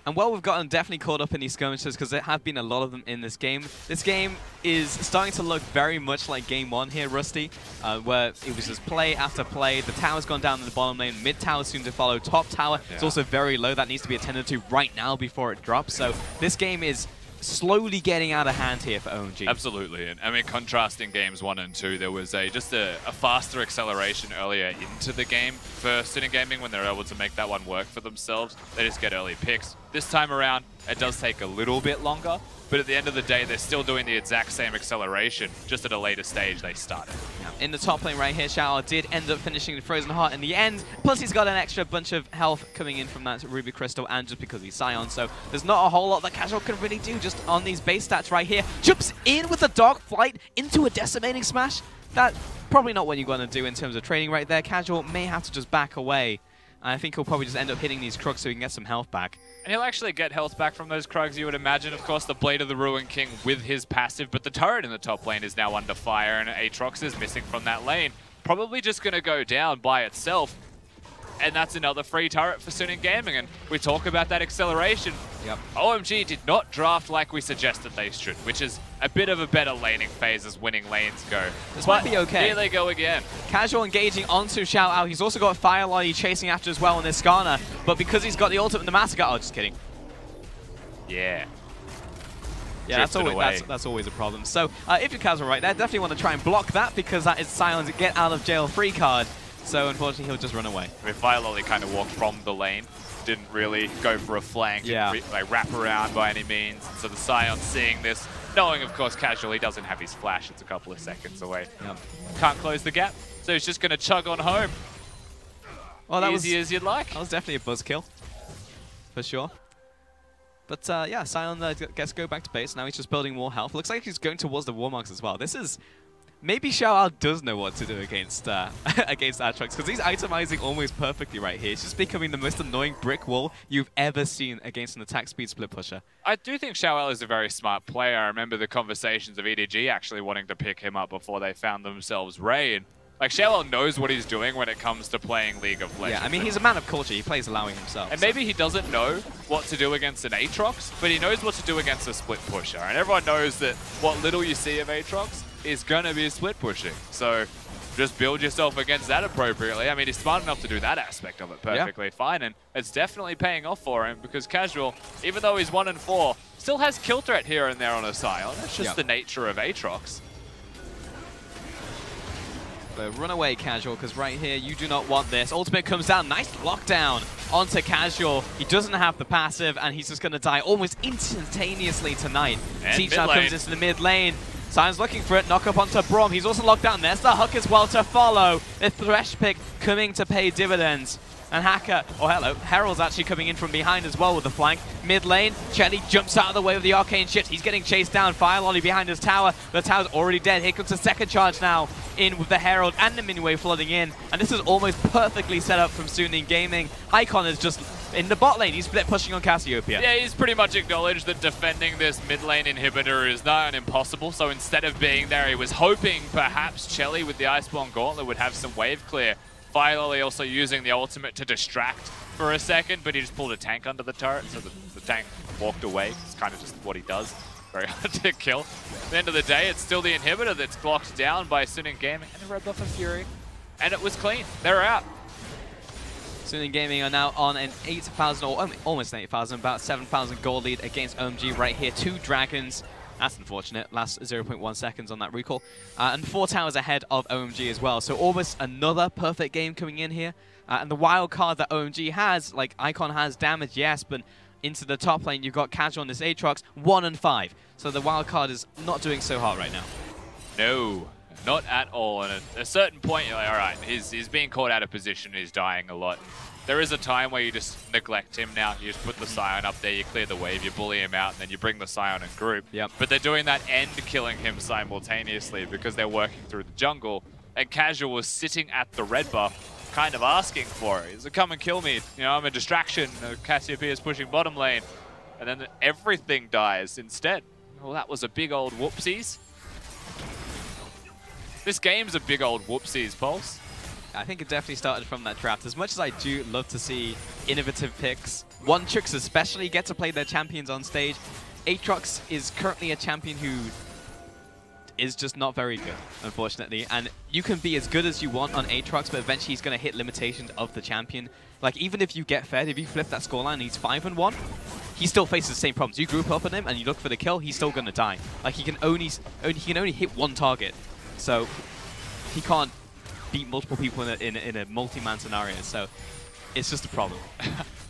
And while we've gotten definitely caught up in these skirmishes, because there have been a lot of them in this game is starting to look very much like Game 1 here, Rusty, where it was just play after play. The tower's gone down in the bottom lane, mid tower soon to follow, top tower is also very low. That needs to be attended to right now before it drops. So this game is slowly getting out of hand here for OMG. Absolutely, and I mean, contrasting games 1 and 2, there was just a faster acceleration earlier into the game for Suning Gaming when they're able to make that one work for themselves. They just get early picks. This time around, it does take a little bit longer, but at the end of the day, they're still doing the exact same acceleration, just at a later stage they started. In the top lane right here, XiaoAL did end up finishing the Frozen Heart in the end, plus he's got an extra bunch of health coming in from that Ruby Crystal, and just because he's Sion, so there's not a whole lot that Casual can really do just on these base stats right here. Jumps in with a dog flight into a decimating smash. That's probably not what you're going to do in terms of trading right there. Casual may have to just back away. I think he'll probably just end up hitting these Krugs so he can get some health back. And he'll actually get health back from those Krugs, you would imagine. Of course, the Blade of the Ruin King with his passive, but the turret in the top lane is now under fire, and Aatrox is missing from that lane. Probably just going to go down by itself. And that's another free turret for Suning Gaming. And we talk about that acceleration. Yep. OMG did not draft like we suggested they should, which is a bit of a better laning phase as winning lanes go. This might be okay. Here they go again. Casual engaging onto XiaoAL. He's also got Fireloli chasing after as well on this Skarner. But because he's got the ultimate and the Massacre... Oh, just kidding. Yeah. Yeah, that's always a problem. So if you're Casual right there, definitely want to try and block that, because that is Sion's get out of jail free card. So unfortunately, he'll just run away. I mean, Fireloli kind of walked from the lane, didn't really go for a flank, didn't like wrap around by any means. So the Sion seeing this, knowing of course Casual, he doesn't have his flash, it's a couple of seconds away. Yep. Can't close the gap, so he's just going to chug on home. Well, that easy as you'd like. That was definitely a buzzkill, for sure. But yeah, Sion gets to go back to base. Now he's just building more health. Looks like he's going towards the Warmogs as well. This is Maybe XiaoAL does know what to do against against Aatrox, because he's itemizing almost perfectly right here. It's just becoming the most annoying brick wall you've ever seen against an attack speed split pusher. I do think XiaoAL is a very smart player. I remember the conversations of EDG actually wanting to pick him up before they found themselves Rain. Like, XiaoAL knows what he's doing when it comes to playing League of Legends. Yeah, I mean, he's a man of culture. He plays allowing himself. And maybe he doesn't know what to do against an Aatrox, but he knows what to do against a split pusher. And everyone knows that what little you see of Aatrox is going to be split pushing. So just build yourself against that appropriately. I mean, he's smart enough to do that aspect of it perfectly fine. And it's definitely paying off for him because Casual, even though he's 1-4, still has kill threat here and there on a Sion. That's just the nature of Aatrox. So run away, Casual, because right here, you do not want this. Ultimate comes down. Nice lockdown onto Casual. He doesn't have the passive, and he's just going to die almost instantaneously tonight. T-Shot comes into the mid lane. Sion's looking for it. Knock up onto Braum. He's also locked down. There's the hook as well to follow. The Thresh pick coming to pay dividends. And Hacker, oh hello, Herald's actually coming in from behind as well with the flank. Mid lane, Chelly jumps out of the way with the arcane shift. He's getting chased down. Fireloli behind his tower. The tower's already dead. Here comes the second charge now in with the Herald and the mini wave flooding in. And this is almost perfectly set up from Suning Gaming. Icon is just in the bot lane. He's split pushing on Cassiopeia. Yeah, he's pretty much acknowledged that defending this mid lane inhibitor is not impossible. So instead of being there, he was hoping perhaps Chelly with the Iceborne Gauntlet would have some wave clear. Fireloli also using the ultimate to distract for a second, but he just pulled a tank under the turret, so the tank walked away. It's kind of just what he does. Very hard to kill. At the end of the day, it's still the inhibitor that's blocked down by Suning Gaming and the red buff of Fury. And it was clean. They're out. Suning Gaming are now on an 8,000, or almost 8,000, about 7,000 gold lead against OMG right here. 2 dragons. That's unfortunate. Last 0.1 seconds on that recall. And 4 towers ahead of OMG as well. So almost another perfect game coming in here. And the wild card that OMG has, like Icon has damage, yes, but into the top lane, you've got Casual on this Aatrox, 1-5. So the wild card is not doing so hot right now. No, not at all. And at a certain point, you're like, all right, he's being caught out of position, he's dying a lot. There is a time where you just neglect him now. You just put the Sion up there, you clear the wave, you bully him out, and then you bring the Sion in group. Yep. But they're doing that and killing him simultaneously because they're working through the jungle. And Casual was sitting at the red buff, kind of asking for it. He's like, come and kill me. You know, I'm a distraction. Cassiopeia is pushing bottom lane. And then everything dies instead. Well, that was a big old whoopsies. This game's a big old whoopsies, Pulse. I think it definitely started from that draft. As much as I do love to see innovative picks, one tricks especially get to play their champions on stage. Aatrox is currently a champion who is just not very good, unfortunately. And you can be as good as you want on Aatrox, but eventually he's going to hit limitations of the champion. Like, even if you get fed, if you flip that scoreline and he's 5-1, he still faces the same problems. You group up on him and you look for the kill, he's still going to die. Like, he can only hit one target. So he can't beat multiple people in a multi-man scenario, so it's just a problem.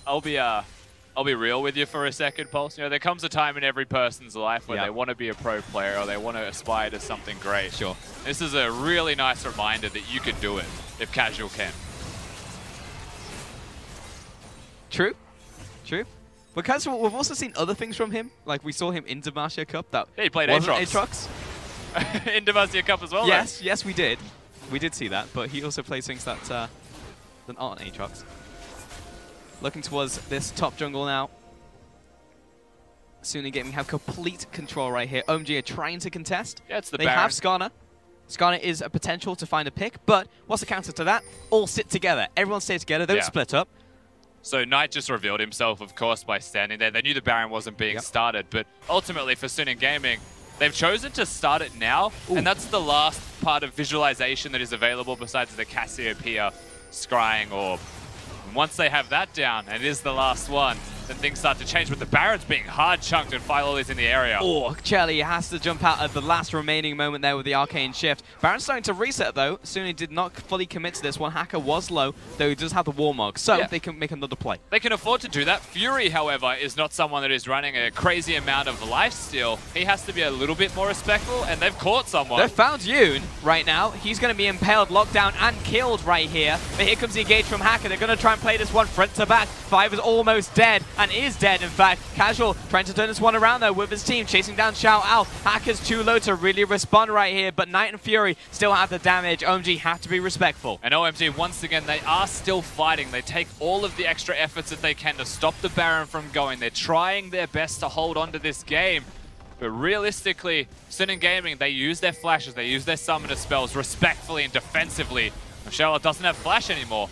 I'll be real with you for a second, Pulse. You know, there comes a time in every person's life where they want to be a pro player or they want to aspire to something great. Sure. This is a really nice reminder that you can do it if Casual can. True. True. Because we've also seen other things from him. Like, we saw him in Demacia Cup that he played Aatrox. In Demacia Cup as well, yes, though. Yes, we did. We did see that, but he also plays things that aren't Aatrox. Looking towards this top jungle now. Suning Gaming have complete control right here. OMG are trying to contest. Yeah, it's the They Baron. have Skarner. Skarner is a potential to find a pick, but what's the counter to that? All sit together. Everyone stay together. Don't split up. So Knight just revealed himself, of course, by standing there. They knew the Baron wasn't being started, but ultimately for Suning Gaming, they've chosen to start it now, and that's the last part of visualization that is available besides the Cassiopeia scrying orb. And once they have that down, and it is the last one, then things start to change, but the Baron's being hard chunked and Fireloli's in the area. Oh, Chelly has to jump out at the last remaining moment there with the arcane shift. Baron's starting to reset though. Suni did not fully commit to this one. Hacker was low, though he does have the Warmog, so they can make another play. They can afford to do that. Fury, however, is not someone that is running a crazy amount of lifesteal. He has to be a little bit more respectful, and they've caught someone. They've found Yoon right now. He's going to be impaled, locked down, and killed right here. But here comes the engage from Hacker. They're going to try and play this one front to back. 5 is almost dead. and is dead. In fact, Casual trying to turn this one around though with his team, chasing down XiaoAL. Hacker's too low to really respond right here, but Knight and Fury still have the damage. OMG have to be respectful. And OMG, once again, they are still fighting. They take all of the extra efforts that they can to stop the Baron from going. They're trying their best to hold on to this game. But realistically, Sion Gaming, they use their flashes, they use their summoner spells respectfully and defensively. XiaoAL doesn't have flash anymore.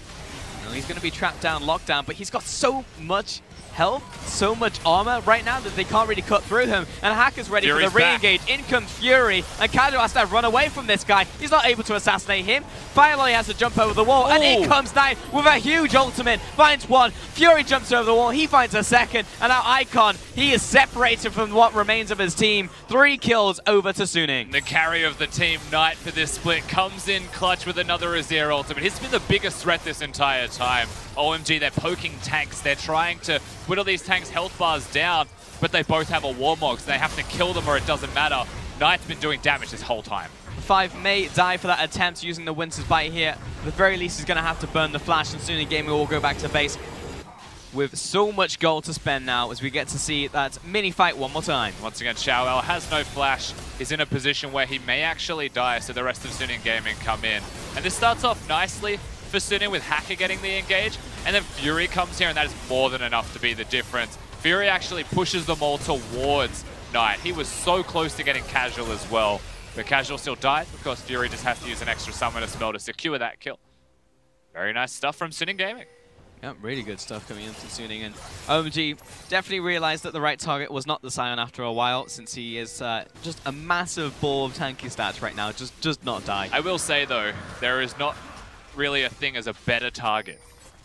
No, he's going to be trapped down, locked down, but he's got so much health, so much armor right now that they can't really cut through him. And Hacker's ready for the re-engage. In comes Fury, and Casual has to run away from this guy. He's not able to assassinate him. Fireloli has to jump over the wall, and in comes Knight with a huge ultimate. Finds one, Fury jumps over the wall, he finds a second, and now Icon, he is separated from what remains of his team. 3 kills over to Suning. The carry of the team, Knight, for this split, comes in clutch with another Azir ultimate. He's been the biggest threat this entire time. OMG, they're poking tanks. They're trying to whittle these tanks' health bars down, but they both have a Warmog, so they have to kill them or it doesn't matter. Knight's been doing damage this whole time. 5 may die for that attempt using the Winter's Bite here. At the very least, he's going to have to burn the flash, and soon in game will go back to base with so much gold to spend now as we get to see that mini fight one more time. Once again, XiaoAL has no flash. He's in a position where he may actually die, so the rest of Sion Gaming come in. And this starts off nicely for Sion with Hacker getting the engage, and then Fury comes here, and that is more than enough to be the difference. Fury actually pushes them all towards Knight. He was so close to getting Casual as well, but Casual still died because Fury just has to use an extra summoner spell to secure that kill. Very nice stuff from Sion Gaming. Yeah, really good stuff coming into Suning, and OMG definitely realized that the right target was not the Sion after a while, since he is just a massive ball of tanky stats right now, just not die. I will say though, there is not really a thing as a better target,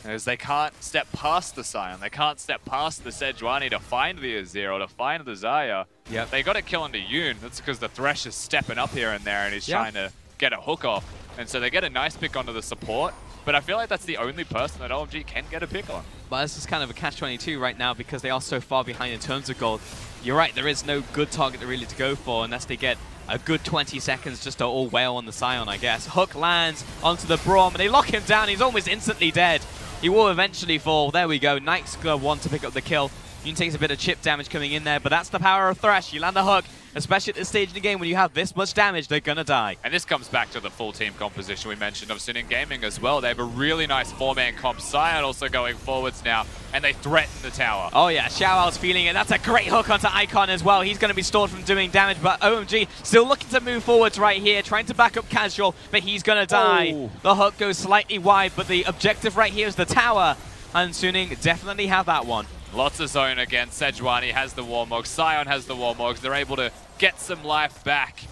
as they can't step past the Sion, they can't step past the Sejuani to find the Azir or to find the Xayah. Yep. They got to kill into Yoon. That's because the Thresh is stepping up here and there and he's trying to get a hook off, and so they get a nice pick onto the support. But I feel like that's the only person that OMG can get a pick on. But this is kind of a catch-22 right now because they are so far behind in terms of gold. You're right, there is no good target really to go for unless they get a good 20 seconds just to all wail on the Sion, I guess. Hook lands onto the Braum, and they lock him down. He's almost instantly dead. He will eventually fall. There we go. Knight's going to want to pick up the kill. Yoon takes a bit of chip damage coming in there, but that's the power of Thresh. You land the hook, especially at this stage in the game when you have this much damage, they're going to die. And this comes back to the full team composition we mentioned of Sion Gaming as well. They have a really nice 4-man comp. Sion also going forwards now, and they threaten the tower. Oh yeah, XiaoAL's feeling it. That's a great hook onto Icon as well. He's going to be stalled from doing damage, but OMG still looking to move forwards right here, trying to back up Casual, but he's going to die. Oh. The hook goes slightly wide, but the objective right here is the tower, and Suning definitely have that one. Lots of zone again. Sejuani has the Warmog. Sion has the Warmogs. They're able to get some life back.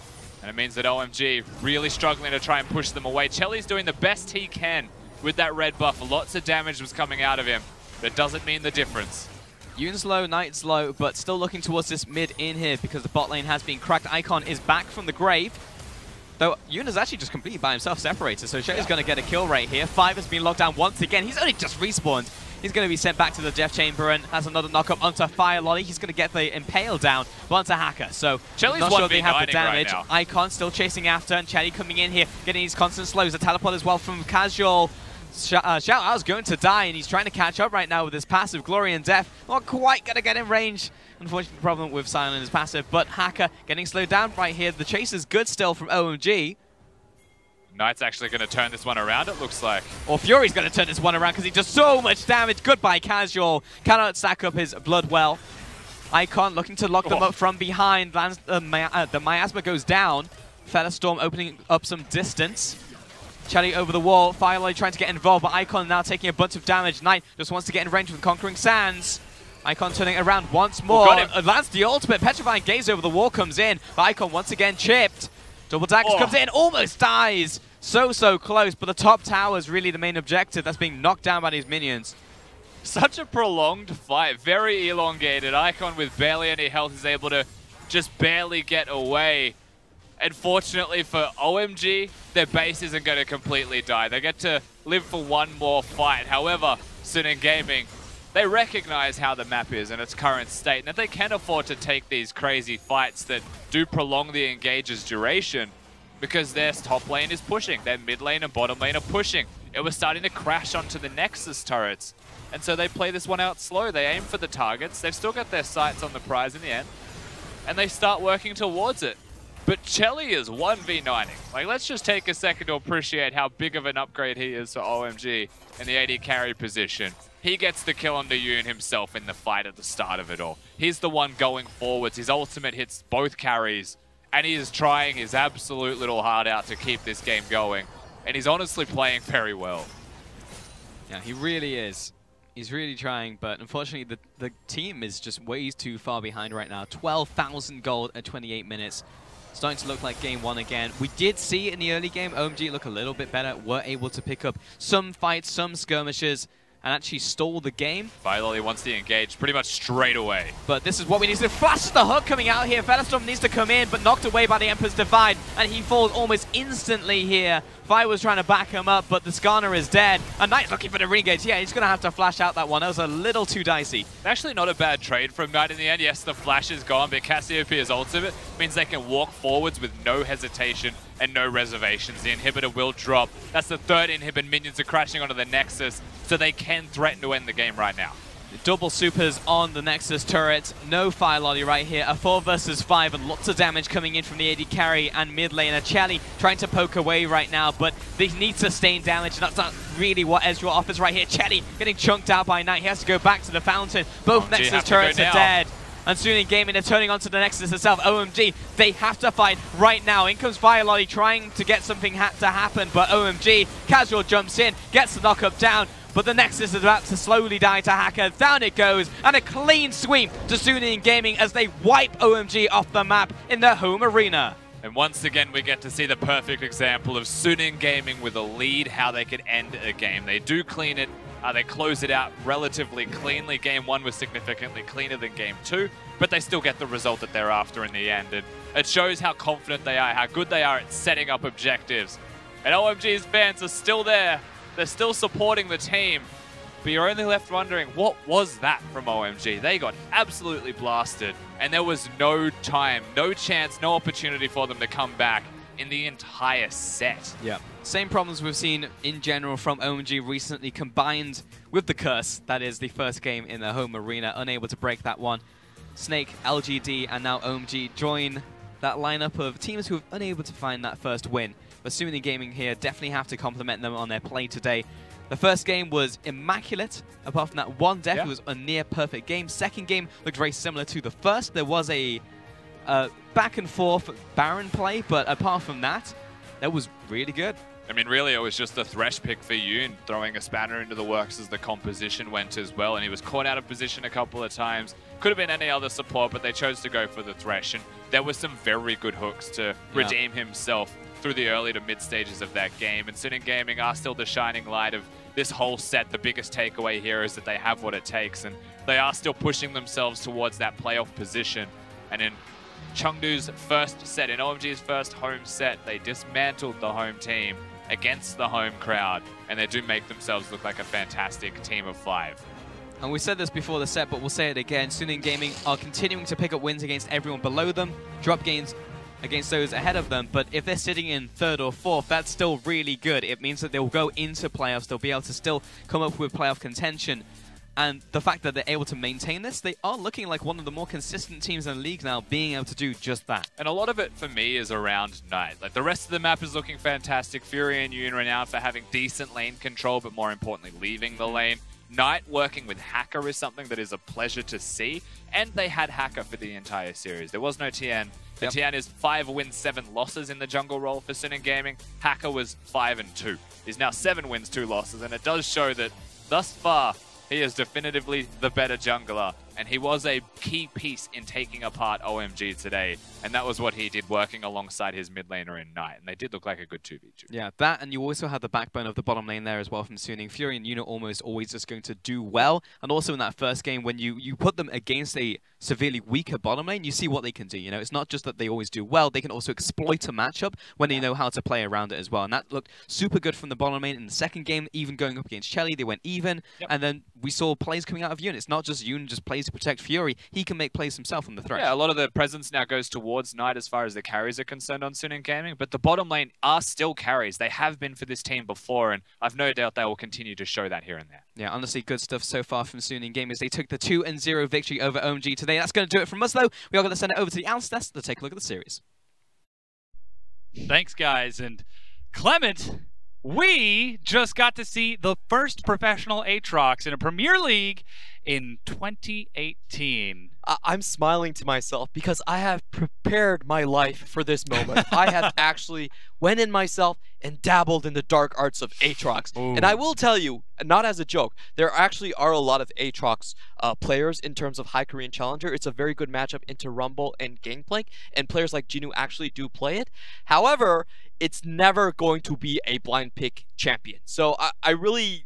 And it means that OMG really struggling to try and push them away. Chelly's doing the best he can with that red buff. Lots of damage was coming out of him. But it doesn't mean the difference. Yoon's low, Knight's low, but still looking towards this mid in here because the bot lane has been cracked. Icon is back from the grave. Though Yoon is actually just completely by himself separated, so Shelly's going to get a kill right here. 5 has been locked down once again. He's only just respawned. He's going to be sent back to the Death Chamber and has another knock-up onto Fireloli. He's going to get the Impale down, but onto Hacker. So Chelly's not sure they have the damage. Right, Icon still chasing after, and Chelly coming in here, getting his constant slows. A teleport as well from Casual. XiaoAL's going to die, and he's trying to catch up right now with his passive. Glory and Death not quite going to get in range. Unfortunately, problem with Sion and his passive, but Hacker getting slowed down right here. The chase is good still from OMG. Knight's actually going to turn this one around, it looks like. Or Fury's going to turn this one around because he does so much damage. Goodbye, Casual. Cannot stack up his blood well. Icon looking to lock them up from behind. Lands, the Miasma goes down. Featherstorm opening up some distance. Chelly over the wall. Fireloli trying to get involved, but Icon now taking a bunch of damage. Knight just wants to get in range with Conquering Sands. Icon turning it around once more. Lands the ultimate. Petrifying Gaze over the wall comes in, but Icon once again chipped. Double Daggers comes in, almost dies. So close, but the top tower is really the main objective. That's being knocked down by these minions. Such a prolonged fight, very elongated. Icon with barely any health is able to just barely get away. Unfortunately for OMG, their base isn't going to completely die. They get to live for one more fight. However, Sion Gaming, they recognize how the map is in its current state, and that they can afford to take these crazy fights that do prolong the engage's duration. because their top lane is pushing. Their mid lane and bottom lane are pushing. It was starting to crash onto the Nexus turrets. And so they play this one out slow. They aim for the targets. They've still got their sights on the prize in the end. And they start working towards it. But Chelly is 1v9ing. Like, let's just take a second to appreciate how big of an upgrade he is for OMG in the AD carry position. He gets the kill on the Yoon himself in the fight at the start of it all. He's the one going forwards. His ultimate hits both carries. And he is trying his absolute little heart out to keep this game going. And he's honestly playing very well. Yeah, he really is. He's really trying, but unfortunately the team is just way too far behind right now. 12,000 gold at 28 minutes. Starting to look like game one again. We did see in the early game OMG look a little bit better. Were able to pick up some fights, some skirmishes, and actually stall the game. Fireloli wants to engage pretty much straight away. But this is what we need to flash the hook coming out here. Featherstorm needs to come in, but knocked away by the Emperor's Divide, and he falls almost instantly here. Fire was trying to back him up, but the Skarner is dead. And Knight's looking for the re-engage. Yeah, he's going to have to flash out that one. That was a little too dicey. Actually not a bad trade from Knight in the end. Yes, the flash is gone, but Cassiopeia's ultimate means they can walk forwards with no hesitation and no reservations. The inhibitor will drop. That's the third inhibit. Minions are crashing onto the Nexus, so they can threaten to end the game right now. Double supers on the Nexus turret. No Fireloli right here. A 4 versus 5 and lots of damage coming in from the AD carry and mid laner. Chelly trying to poke away right now, but they need sustained damage. That's not really what Ezreal offers right here. Chelly getting chunked out by Knight. He has to go back to the fountain. Both Nexus turrets are dead. And soon in gaming, they're turning onto the Nexus itself. OMG, they have to fight right now. In comes Fireloli trying to get something to happen, but OMG, Casual jumps in, gets the knock-up down, but the Nexus is about to slowly die to Hacker. Down it goes, and a clean sweep to Suning Gaming as they wipe OMG off the map in their home arena. And once again, we get to see the perfect example of Suning Gaming with a lead, how they could end a game. They do clean it. They close it out relatively cleanly. Game 1 was significantly cleaner than Game 2, but they still get the result that they're after in the end. And it shows how confident they are, how good they are at setting up objectives. And OMG's fans are still there. They're still supporting the team. But you're only left wondering, what was that from OMG? They got absolutely blasted, and there was no time, no chance, no opportunity for them to come back in the entire set. Yeah. Same problems we've seen in general from OMG recently, combined with the curse. That is the first game in the home arena, unable to break that one. Snake, LGD, and now OMG join that lineup of teams who have unable to find that first win. But Suning Gaming here definitely have to compliment them on their play today. The first game was immaculate. Apart from that one death, it was a near perfect game. Second game looked very similar to the first. There was a back and forth Baron play, but apart from that, that was really good. I mean, really, it was just a Thresh pick for Yoon, throwing a spanner into the works as the composition went as well, and he was caught out of position a couple of times. Could have been any other support, but they chose to go for the Thresh, and there were some very good hooks to redeem himself through the early to mid stages of that game. And Suning Gaming are still the shining light of this whole set. The biggest takeaway here is that they have what it takes, and they are still pushing themselves towards that playoff position. And in Chengdu's first set, in OMG's first home set, they dismantled the home team against the home crowd, and they do make themselves look like a fantastic team of 5. And we said this before the set, but we'll say it again. Suning Gaming are continuing to pick up wins against everyone below them, drop games against those ahead of them, but if they're sitting in 3rd or 4th, that's still really good. It means that they'll go into playoffs, they'll be able to still come up with playoff contention. And the fact that they're able to maintain this, they are looking like one of the more consistent teams in the league now, being able to do just that. And a lot of it, for me, is around Knight. Like, the rest of the map is looking fantastic. Fury and Yoon renowned for having decent lane control, but more importantly, leaving the lane. Knight working with Hacker is something that is a pleasure to see. And they had Hacker for the entire series. There was no TN. The TN is 5 wins, 7 losses in the jungle role for Suning Gaming. Hacker was 5 and 2. He's now 7 wins, 2 losses, and it does show that thus far, he is definitively the better jungler, and he was a key piece in taking apart OMG today, and that was what he did, working alongside his mid laner in Knight, and they did look like a good 2v2. Yeah, that, and you also have the backbone of the bottom lane there as well from Suning. Fury and Yoon are almost always just going to do well, and also in that first game, when you put them against a severely weaker bottom lane, you see what they can do. You know, it's not just that they always do well, they can also exploit a matchup when they know how to play around it as well, and that looked super good from the bottom lane in the second game. Even going up against Chelly, they went even, and then we saw plays coming out of Yoon. It's not just Yoon just plays plays to protect Fury, he can make plays himself on the Thresh. Yeah, a lot of the presence now goes towards Knight as far as the carries are concerned on Suning Gaming, but the bottom lane are still carries. They have been for this team before, and I've no doubt they will continue to show that here and there. Yeah, honestly, good stuff so far from Suning Gaming as they took the 2-0 victory over OMG today. That's going to do it from us, though. We are going to send it over to the analyst desk to take a look at the series. Thanks, guys. And Clement, we just got to see the first professional Aatrox in a Premier League in 2018. I'm smiling to myself because I have prepared my life for this moment. I have actually went in myself and dabbled in the dark arts of Aatrox. And I will tell you, not as a joke, there actually are a lot of Aatrox players in terms of High Korean Challenger. It's a very good matchup into Rumble and Gangplank, and players like Jinu actually do play it. However, it's never going to be a blind pick champion. So I really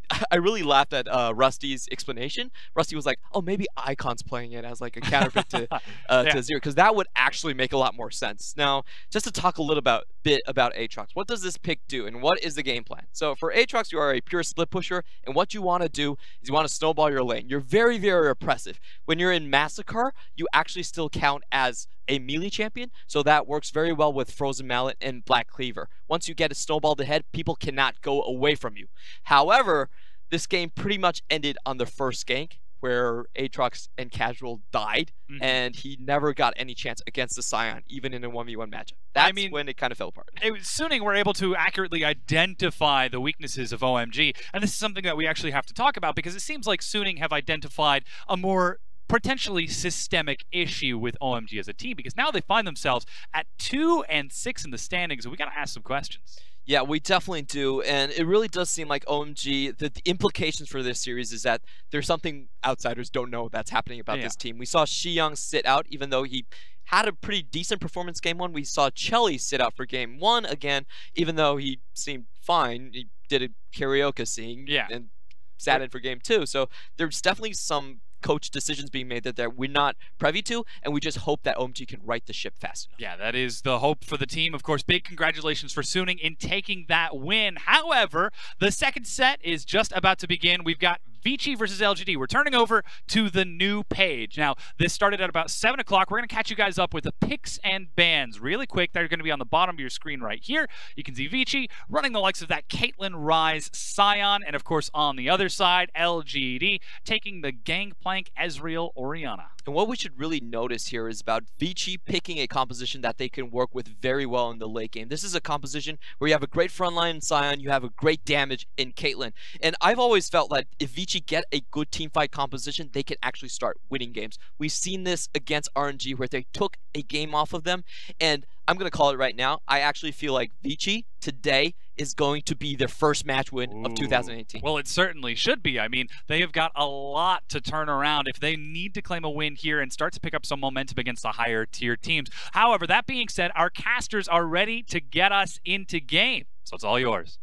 laughed at Rusty's explanation. Rusty was like, oh, maybe Icon's playing it as like a counterpick to Azir, because that would actually make a lot more sense. Now, just to talk a little bit about Aatrox, what does this pick do and what is the game plan? So for Aatrox, you are a pure split pusher, and what you want to do is you want to snowball your lane. You're very, very oppressive. When you're in Massacre, you actually still count as a melee champion, so that works very well with Frozen Mallet and Black Cleaver. Once you get it snowballed ahead, people cannot go away from you. However, this game pretty much ended on the first gank, where Aatrox and Casual died, and he never got any chance against the Sion, even in a 1v1 matchup. That's when it kind of fell apart. Suning were able to accurately identify the weaknesses of OMG, and this is something that we actually have to talk about, because it seems like Suning have identified a more potentially systemic issue with OMG as a team, because now they find themselves at 2 and 6 in the standings, and we got to ask some questions. Yeah, we definitely do, and it really does seem like OMG, the implications for this series is that there's something outsiders don't know that's happening about this team. We saw Sion sit out, even though he had a pretty decent performance game 1. We saw Chelly sit out for game 1 again, even though he seemed fine. He did a karaoke sing and sat in for game 2. So there's definitely some coach decisions being made that we're not privy to, and we just hope that OMG can right the ship fast enough. Yeah, that is the hope for the team. Of course, big congratulations for Suning in taking that win. However, the second set is just about to begin. We've got Vici versus LGD. We're turning over to the new page. Now, this started at about 7 o'clock. We're going to catch you guys up with the picks and bans really quick. They're going to be on the bottom of your screen right here. You can see Vici running the likes of that Caitlyn, Ryze, Sion, and of course on the other side, LGD taking the Gangplank, Ezreal, Orianna. And what we should really notice here is about Vici picking a composition that they can work with very well in the late game. This is a composition where you have a great frontline in Sion, you have a great damage in Caitlyn. And I've always felt that if Vici get a good teamfight composition, they can actually start winning games. We've seen this against RNG where they took a game off of them, and I'm going to call it right now. I actually feel like Vici today is going to be their first match win of 2018. Well, it certainly should be. I mean, they have got a lot to turn around if they need to claim a win here and start to pick up some momentum against the higher tier teams. However, that being said, our casters are ready to get us into game. So it's all yours.